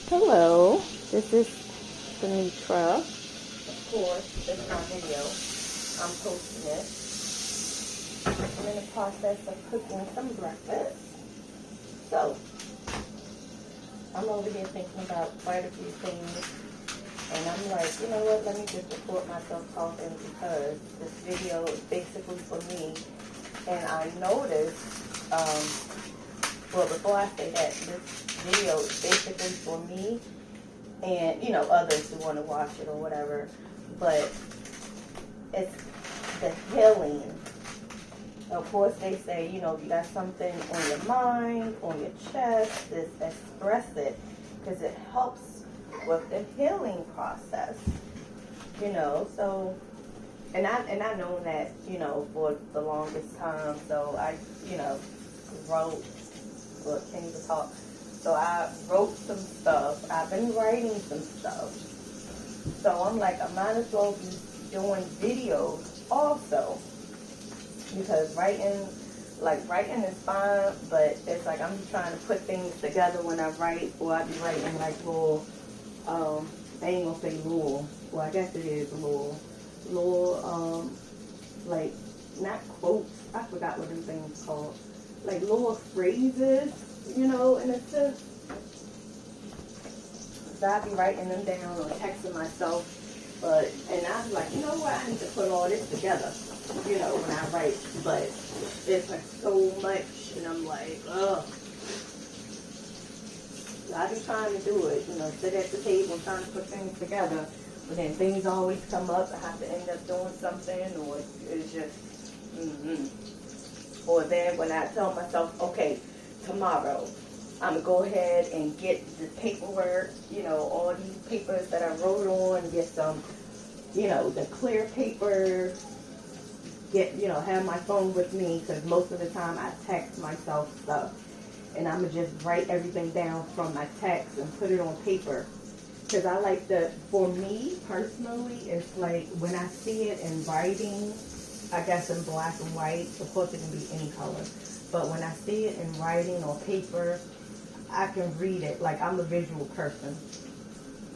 Hello, this is Denitra. Of course, this is my video. I'm posting it. I'm in the process of cooking some breakfast. So, I'm over here thinking about quite a few things. And I'm like, you know what, let me just record myself talking because this video is basically for me. And I noticed, well, before I say that, this video is basically for me and, you know, others who want to watch it or whatever. But it's the healing. Of course, they say, you know, you got something on your mind, on your chest, just express it because it helps with the healing process, you know. So, and I know that, you know, for the longest time. So I, you know, wrote, well, can't even talk. So I wrote some stuff. I've been writing some stuff. So I'm like, I might as well be doing videos also. Because writing is fine, but it's like I'm trying to put things together when I write, or I be writing like little, I ain't gonna say little, well I guess it is little, like, not quotes, I forgot what them things called, like little phrases, you know, and it's just, so I be writing them down or texting myself, and I'm like, you know what, I need to put all this together, you know, when I write, but it's like so much, and I'm like, ugh. I be trying to do it, you know, sit at the table trying to put things together, but then things always come up, I have to end up doing something, or it's just, Or then when I tell myself, okay, tomorrow, I'm going to go ahead and get the paperwork, you know, all these papers that I wrote on, get some, you know, the clear paper, get, you know, have my phone with me, because most of the time I text myself stuff, and I'm going to just write everything down from my text and put it on paper, because I like for me, personally, it's like, when I see it in writing, I guess in black and white, of course it can be any color, but when I see it in writing or paper, I can read it, like I'm a visual person.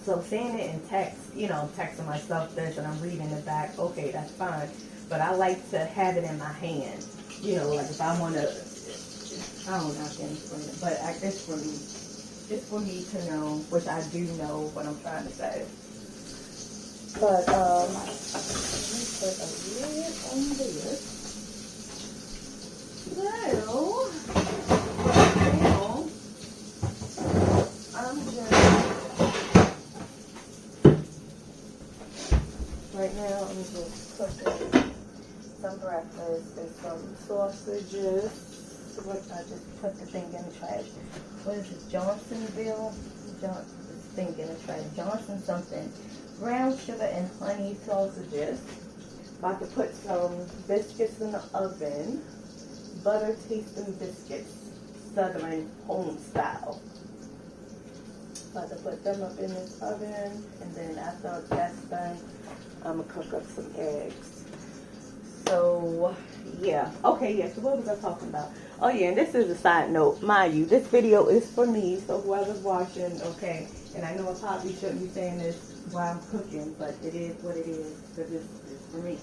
So seeing it in text, you know, I'm texting myself this and I'm reading it back, okay, that's fine. But I like to have it in my hand. You know, like if I want to, I don't know, I can't explain it, but it's for me. It's for me to know, which I do know what I'm trying to say. But, let me put a lid on this. So, now, right now I'm just cooking some breakfast and some sausages. What I just put the thing in the trash. What is it? Johnsonville? This thing in the trash. Johnson something. Brown sugar and honey sausages. About to put some biscuits in the oven. Butter tasting biscuits. Southern home style. About to put them up in this oven. And then after that's done, I'm going to cook up some eggs. So, yeah. Okay, yeah. So what was I talking about? Oh, yeah. And this is a side note. Mind you, this video is for me. So whoever's watching, okay. And I know I probably shouldn't be saying this while I'm cooking, but it is what it is. Because it's for me.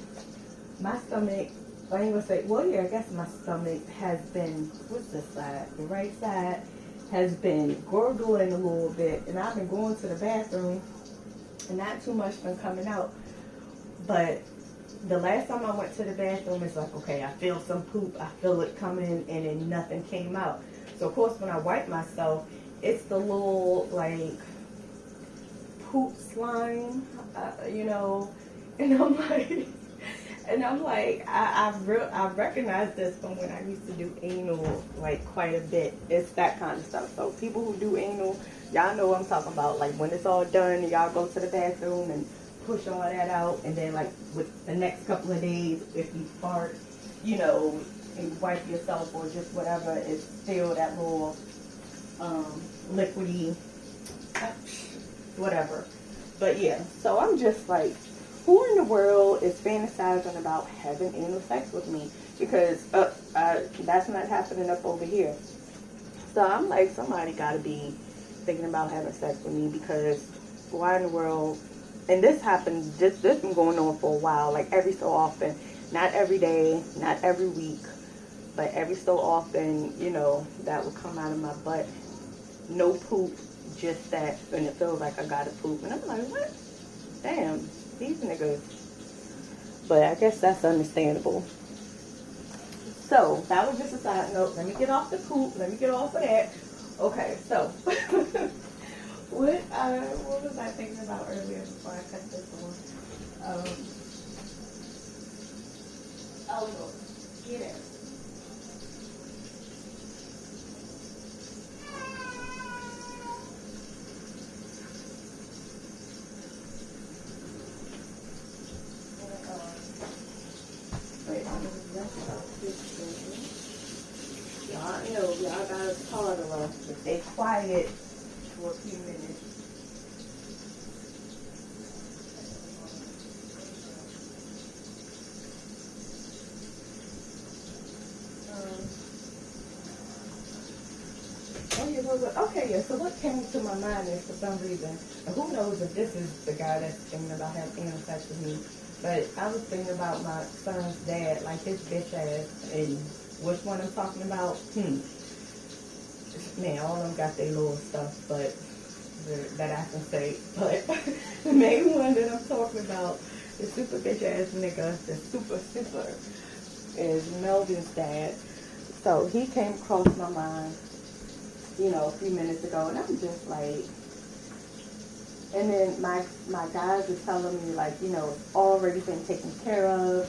My stomach, I ain't going to say, well, yeah, I guess my stomach has been, what's this side? The right side has been gurgling a little bit. And I've been going to the bathroom. And not too much been coming out. But the last time I went to the bathroom, it's like, okay, I feel some poop, I feel it coming, and then nothing came out. So, of course, when I wipe myself, it's the little, like, poop slime, you know, and I'm like, I recognize this from when I used to do anal, like, quite a bit. It's that kind of stuff. So, people who do anal, y'all know what I'm talking about. Like, when it's all done, y'all go to the bathroom and push all that out, and then like with the next couple of days, if you fart, you know, and wipe yourself or just whatever, it's still that little liquidy, whatever. But yeah, so I'm just like, who in the world is fantasizing about having anal sex with me? Because that's not happening up over here. So I'm like, somebody gotta be thinking about having sex with me because why in the world? And this happened, this been going on for a while, like every so often. Not every day, not every week, but every so often, you know, that would come out of my butt. No poop, just that, and it feels like I gotta poop. And I'm like, what? Damn, these niggas. But I guess that's understandable. So, that was just a side note. Let me get off the poop. Let me get off of that. Okay, so, what was I thinking about earlier before I cut this on? Oh, no. Get it. Wait, I'm going to rest out this thing. Y'all know, y'all got a toddler, but stay quiet for a few minutes. Okay, yeah, so what came to my mind is for some reason, and who knows if this is the guy that's thinking about having sex with me, but I was thinking about my son's dad, like his bitch ass, and which one I'm talking about? Man, all of them got their little stuff, but that I can say, but the main one that I'm talking about, the super bitch ass nigga, the super, is Melvin's dad. So he came across my mind, you know, a few minutes ago, and I'm just like, and then my guys are telling me, like, you know, it's already been taken care of.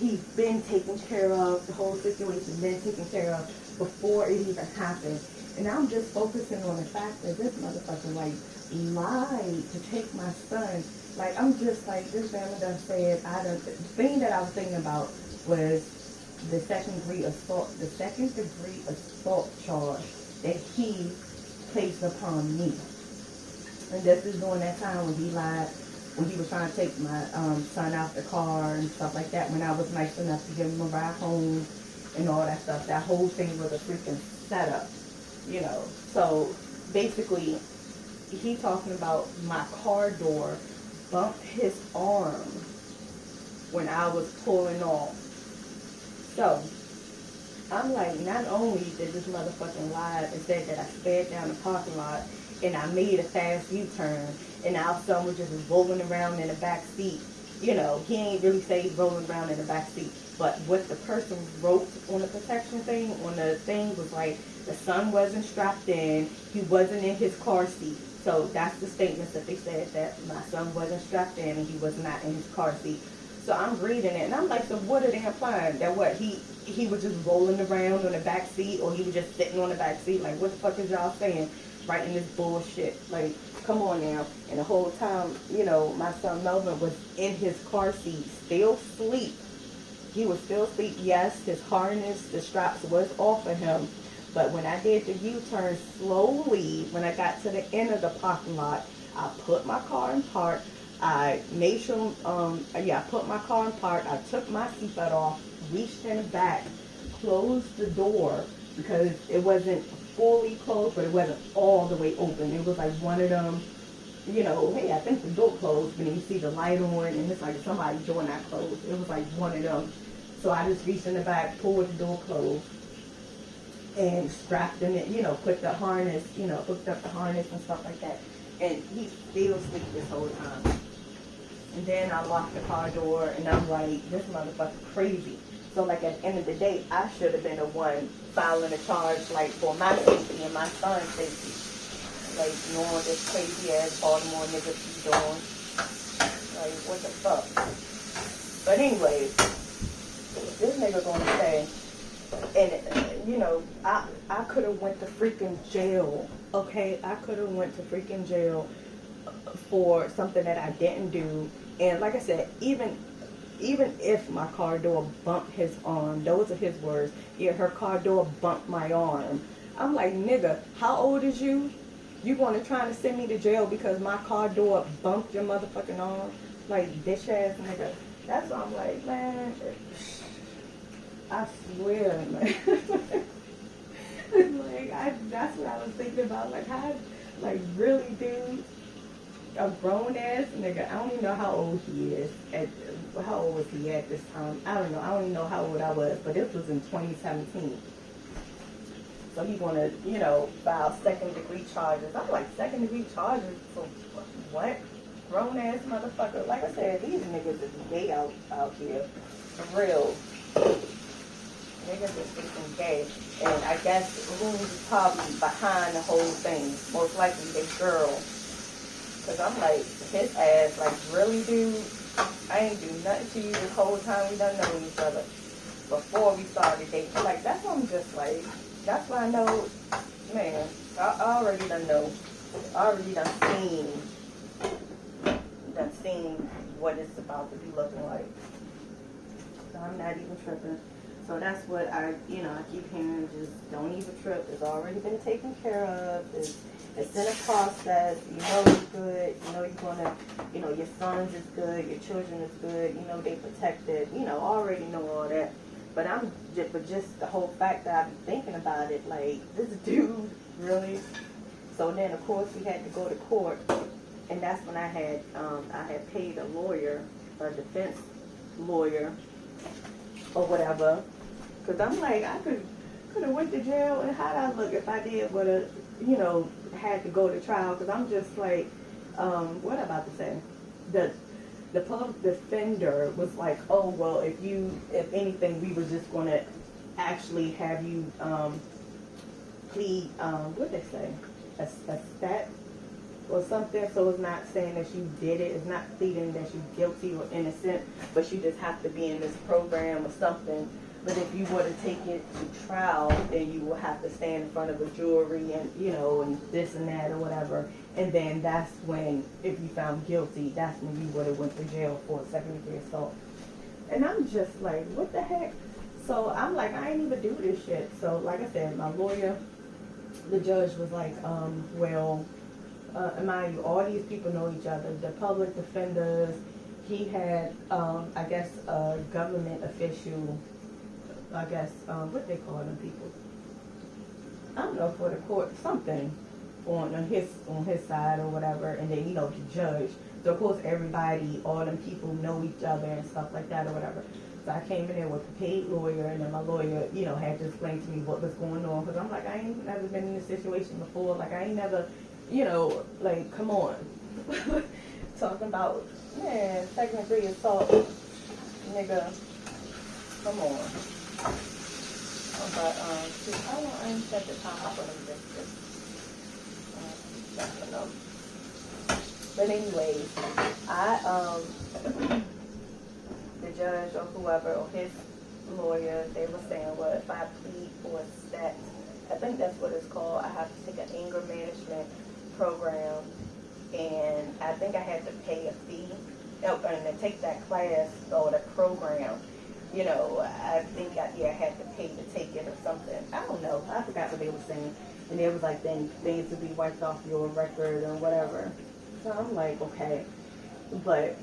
He's been taken care of. The whole situation been taken care of before it even happened. And I'm just focusing on the fact that this motherfucker, like, lied to take my son. Like, I'm just like, this family done said, the thing that I was thinking about was the second degree assault charge that he placed upon me. And this is during that time when he lied, when he was trying to take my son out the car and stuff like that, when I was nice enough to give him a ride home and all that stuff. That whole thing was a freaking setup, you know. So basically, he talking about my car door bumped his arm when I was pulling off. So I'm like, not only did this motherfucking lie and said that I sped down the parking lot and I made a fast U-turn and our son was just rolling around in the back seat. You know, he ain't really say he's rolling around in the back seat. But what the person wrote on the protection thing, on the thing, was like, the son wasn't strapped in, he wasn't in his car seat. So that's the statements that they said, that my son wasn't strapped in and he was not in his car seat. So I'm reading it and I'm like, so what are they implying? That what, he was just rolling around on the back seat, or he was just sitting on the back seat? Like, what the fuck is y'all saying? Writing this bullshit. Like, come on now. And the whole time, you know, my son Melvin was in his car seat, still asleep. He was still asleep. Yes, his harness, the straps was off of him. But when I did the U-turn slowly, when I got to the end of the parking lot, I put my car in park. I made sure, I put my car in park. I took my seatbelt off, reached in the back, closed the door, because it wasn't fully closed, but it wasn't all the way open. It was like one of them, you know, hey, I think the door closed, but then you see the light on, and it's like somebody's door not closed. It was like one of them. So I just reached in the back, pulled the door closed, and strapped in it, you know, put the harness, you know, hooked up the harness and stuff like that. And he's still asleep this whole time. And then I locked the car door, and I'm like, this motherfucker crazy. So, like, at the end of the day, I should have been the one filing a charge, like, for my safety and my son's safety. Like, knowing this crazy-ass Baltimore nigga keep doing. Like, what the fuck? But anyway, this nigga gonna say, and, you know, I could have went to freaking jail, okay? I could have went to freaking jail for something that I didn't do. And like I said, even if my car door bumped his arm, those are his words, yeah, her car door bumped my arm. I'm like, nigga, how old is you? You gonna try to send me to jail because my car door bumped your motherfucking arm? Like, bitch ass nigga. That's why I'm like, man, I swear, man. Like, that's what I was thinking about. Like, how, like, really, dude? A grown ass nigga. I don't even know how old he is. How old was he at this time? I don't know. I don't even know how old I was, but this was in 2017. So he wanna, file second degree charges. I'm like, second degree charges for what? Grown ass motherfucker. Like I said, these niggas is gay out here. For real. Niggas is freaking gay. And I guess who's probably behind the whole thing? Most likely this girl. Cause I'm like, his ass, like, really, dude? I ain't do nothing to you this whole time we done known each other. Before we started dating. Like, that's why I'm just like, that's why I know, man, I already done know. I already done seen what it's about to be looking like. So I'm not even tripping. So that's what I keep hearing, just don't even trip. It's already been taken care of. It's in a process. You know it's good. You know you're gonna, your sons is good. Your children is good. You know they protected. Already know all that. But just the whole fact that I've been thinking about it, like, this dude, really? So then, of course, we had to go to court. And that's when I had paid a lawyer, a defense lawyer, or whatever. Because I'm like, I could have went to jail, and how'd I look if I did would have, had to go to trial? Because I'm just like, what am I about to say? The public defender was like, oh, well, if anything, we were just going to actually have you plead, what did they say? A stat or something. So it's not saying that you did it. It's not pleading that you're guilty or innocent, but you just have to be in this program or something. But if you were to take it to trial, then you will have to stand in front of a jury and, and this and that or whatever. And then that's when, if you found guilty, that's when you would have went to jail for second-degree assault. And I'm just like, what the heck? So I'm like, I ain't even do this shit. So like I said, my lawyer, the judge was like, mind you, all these people know each other. The public defenders, he had, I guess, a government official, I guess, what they call them people? I don't know, for the court, something on his side or whatever, and then, the judge. So, of course, everybody, all them people know each other and stuff like that or whatever. So I came in there with a paid lawyer, and then my lawyer, had to explain to me what was going on, because I'm like, I ain't never been in this situation before. Like, I ain't never, like, come on. Talking about, man, second-degree assault, nigga, come on. But, I ain't set the time up for them But anyways, the judge or whoever, or his lawyer, they were saying, well, if I plead for a stat, I think that's what it's called, I have to take an anger management program, and I think I had to pay a fee, and to take that class or the program. I think I had to pay to take it or something. I don't know. I forgot what they were saying. And it was like things to be wiped off your record or whatever. So I'm like, okay. But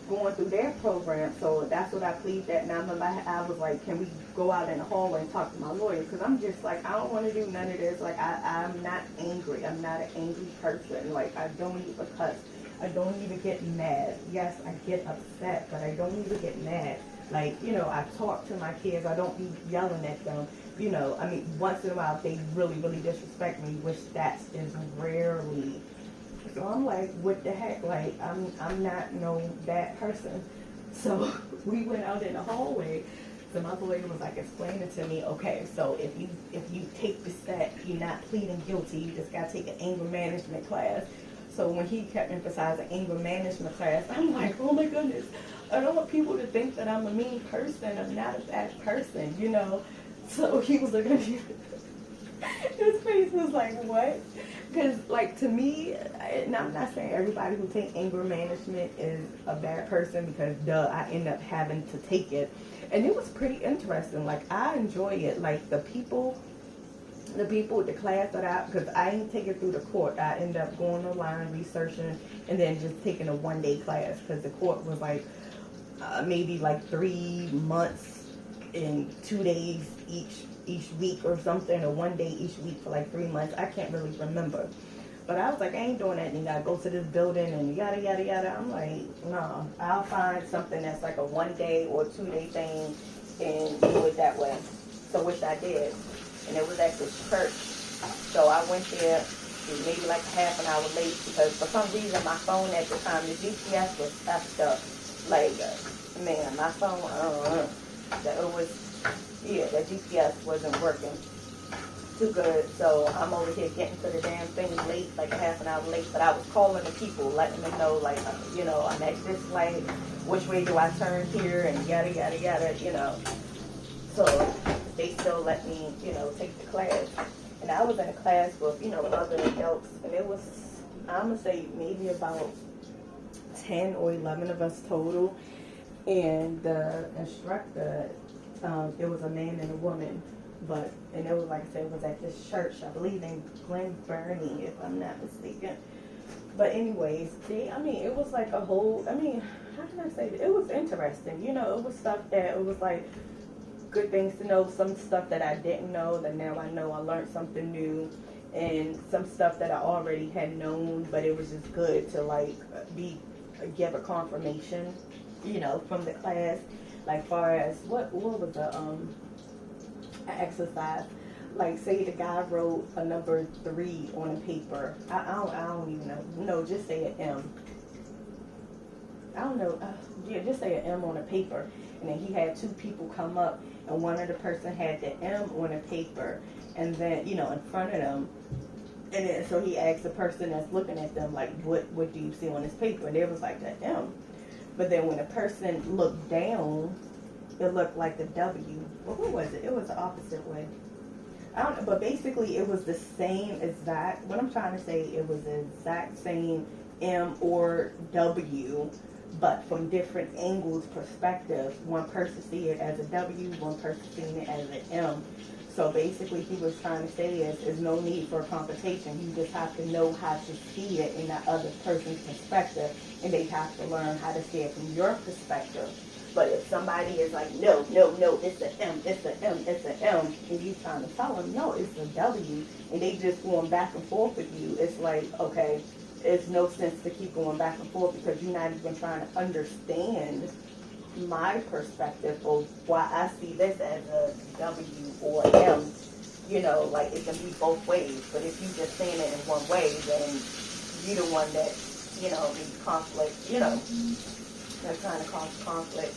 going through their program, so that's what I pleaded at. And I remember I was like, can we go out in the hallway and talk to my lawyer? Because I'm just like, I don't want to do none of this. Like, I'm not angry. I'm not an angry person. Like, I don't even cuss. I don't even get mad. Yes, I get upset, but I don't even get mad. Like, I talk to my kids. I don't be yelling at them. Once in a while, if they really, really disrespect me, which that is rarely. So I'm like, what the heck? Like, I'm not no bad person. So we went out in the hallway. So my lawyer was like explaining to me, okay, so if you take the stat, you're not pleading guilty. You just got to take an anger management class. So when he kept emphasizing anger management class, I'm like, oh my goodness, I don't want people to think that I'm a mean person. I'm not a bad person, So he was looking at me. His face was like, what? Because, like, to me, and I'm not saying everybody who takes anger management is a bad person, because, I end up having to take it. And it was pretty interesting. Like, I enjoy it. Like, the class that because I didn't take it through the court. I ended up going online, researching, and then just taking a one-day class, because the court was like maybe like 3 months and 2 days each week or something, or 1 day each week for like 3 months. I can't really remember. But I was like, I ain't doing that. You gotta go to this building and yada, yada, yada. I'm like, no, I'll find something that's like a 1 day or 2 day thing and do it that way. So which I did. And it was at this church. So I went there maybe like half an hour late because for some reason my phone at the time, the GPS was effed up. Like, man, my phone, the GPS wasn't working too good. So I'm over here getting to the damn thing late, like half an hour late. But I was calling the people, letting them know, like, I'm at this light, which way do I turn here, and yada, yada, yada, So they still let me, take the class. And I was in a class with, other adults, and it was, I'm going to say maybe about 10 or 11 of us total. And the instructor, it was a man and a woman, and it was, like I said, it was at this church, I believe in Glen Burnie, if I'm not mistaken. But anyways, it was like a whole, how can I say that? It was interesting, it was stuff that, it was like good things to know, some stuff that I didn't know, that now I know. I learned something new, and some stuff that I already had known, but it was just good to like give a confirmation, from the class, like far as what was the exercise, like say the guy wrote a number 3 on a paper. I don't even know. No, just say an M. I don't know. Just say an M on a paper, and then he had 2 people come up, and one of the person had the M on a paper, and then in front of them, and then so he asked the person that's looking at them, like, what do you see on this paper? And it was like the M. But then when the person looked down, it looked like the W. Well, who was it? It was the opposite way. I don't know, but basically it was the same exact, what I'm trying to say, it was the exact same M or W, but from different angles, perspective. One person see it as a W, one person seeing it as an M. So basically he was trying to say is no need for a competition. You just have to know how to see it in that other person's perspective, and they have to learn how to see it from your perspective. But if somebody is like, no, it's an M, it's an M, it's an M, and you trying to tell them, no, it's a W, and they just going back and forth with you, it's like, okay, it's no sense to keep going back and forth because you're not even trying to understand my perspective of why I see this as a W or M. Like it can be both ways. But if you just saying it in one way, then you're the one that, needs conflict, that's trying to cause conflict.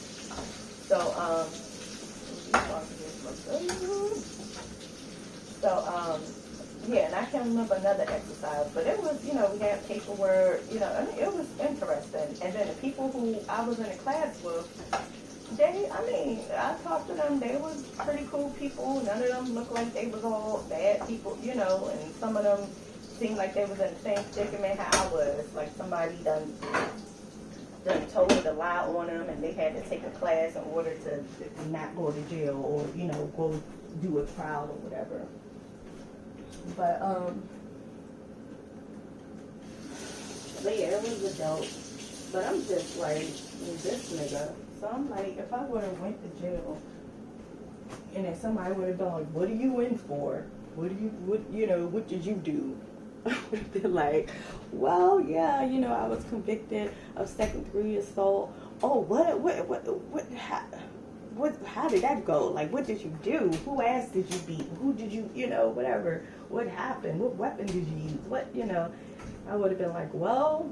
Yeah, and I can't remember another exercise, but it was, we had paperwork, it was interesting. And then the people who I was in a class with, I talked to them, they was pretty cool people. None of them looked like they was all bad people, and some of them seemed like they was in the same predicament how I was. Like somebody done told to lie on them, and they had to take a class in order to not go to jail or, go do a trial or whatever. But yeah, it was a dope. But I'm just like, this nigga. So I'm like, if I would have went to jail, and then somebody would have been like, what are you in for? What did you do? I would have been like, well, yeah, I was convicted of second-degree assault. Oh, how did that go? Like, what did you do? Who ass did you beat? Who did you, whatever. What happened? What weapon did you use? I would have been like, well,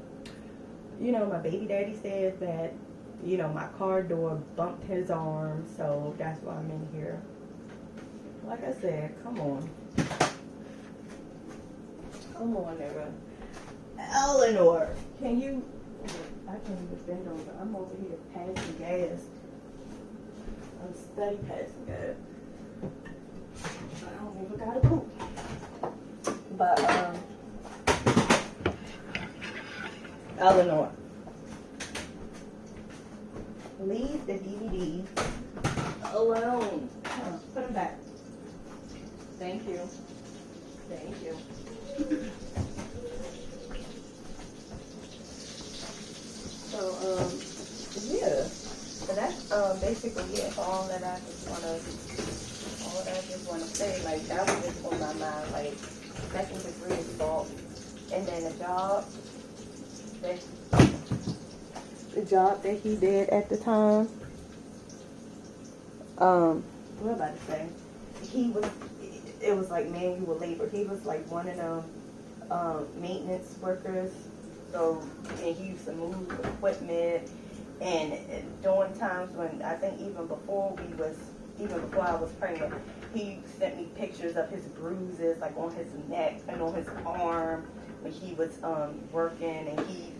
my baby daddy said that, my car door bumped his arm, so that's why I'm in here. Like I said, come on. Come on, nigga. Eleanor, can you, I can't even bend over. I'm over here passing gas. I'm steady passing gas. I don't even got a poop. But, Eleanor, leave the DVD alone. Put them back. Thank you. Thank you. So, yeah. So that's basically it. All that I just just want to say, like, that was just on my mind, like, second degree assault. And then the job that he did at the time, what about to say? It was like manual labor. He was like one of them maintenance workers. So, and he used to move equipment. And during times when, I think even before I was pregnant, he sent me pictures of his bruises, like on his neck and on his arm when he was working, and he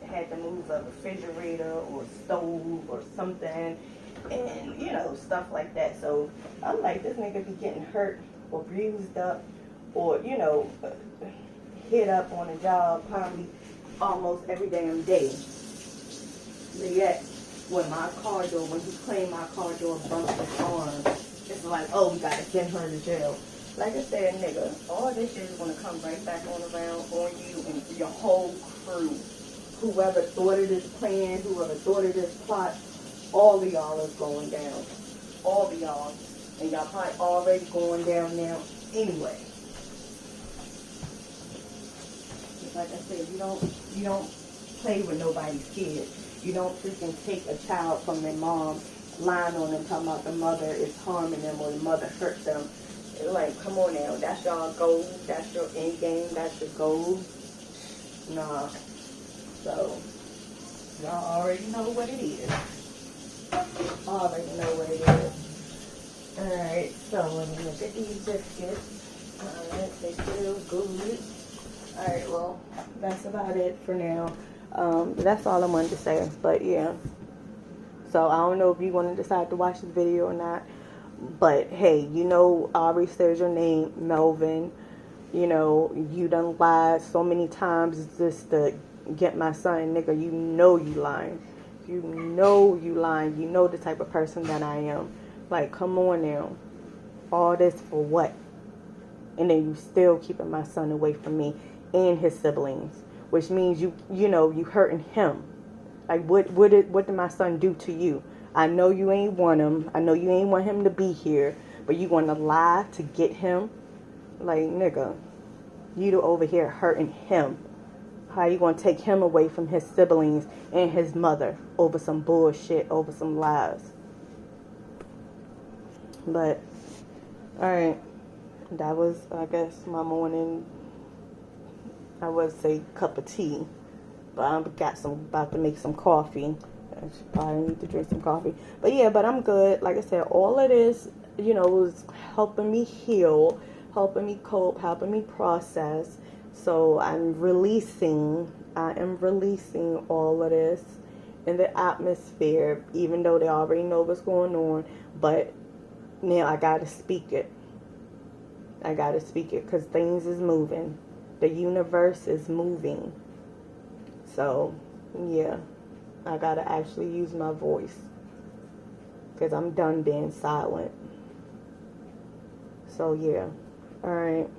had to move a refrigerator or stove or something, and you know, stuff like that. So I'm like, this nigga be getting hurt or bruised up or, you know, hit up on a job probably almost every damn day. But yet, when he claimed my car door bumped his arm, it's like, oh, we gotta send her to jail. Like I said, nigga, all this shit is gonna come right back on you and your whole crew. Whoever thought of this plan, whoever thought of this plot, all of y'all is going down. All of y'all. And y'all probably already going down now anyway. Just like I said, you don't play with nobody's kids. You don't freaking take a child from their mom, lying on them, talking about the mother is harming them or the mother hurt them. Like, come on now, that's y'all goal, that's your end game, that's your goal. Nah. So, y'all already know what it is. Already know what it is. Alright, so let me look at these biscuits. Alright, they feel good. Alright, well, that's about it for now. That's all I wanted to say. But yeah. So I don't know if you want to decide to watch the video or not. But hey, you know, Aubrey says your name, Melvin. You know, you done lied so many times just to get my son, nigga. You know you lying. You know you lying. You know the type of person that I am. Like, come on now. All this for what? And then you still keeping my son away from me and his siblings. Which means you hurting him. Like, what did my son do to you? I know you ain't want him. I know you ain't want him to be here. But you want to lie to get him? Like, nigga, you over here hurting him. How you going to take him away from his siblings and his mother over some bullshit, over some lies? But, alright. That was, I guess, my morning, I would say, cup of tea. But I'm about to make some coffee. I should probably need to drink some coffee. But yeah, but I'm good. Like I said, all of this, was helping me heal, helping me cope, helping me process. So I am releasing all of this in the atmosphere, even though they already know what's going on. But now I got to speak it. I got to speak it because things is moving. The universe is moving. So, yeah, I got to actually use my voice because I'm done being silent. So, yeah. All right.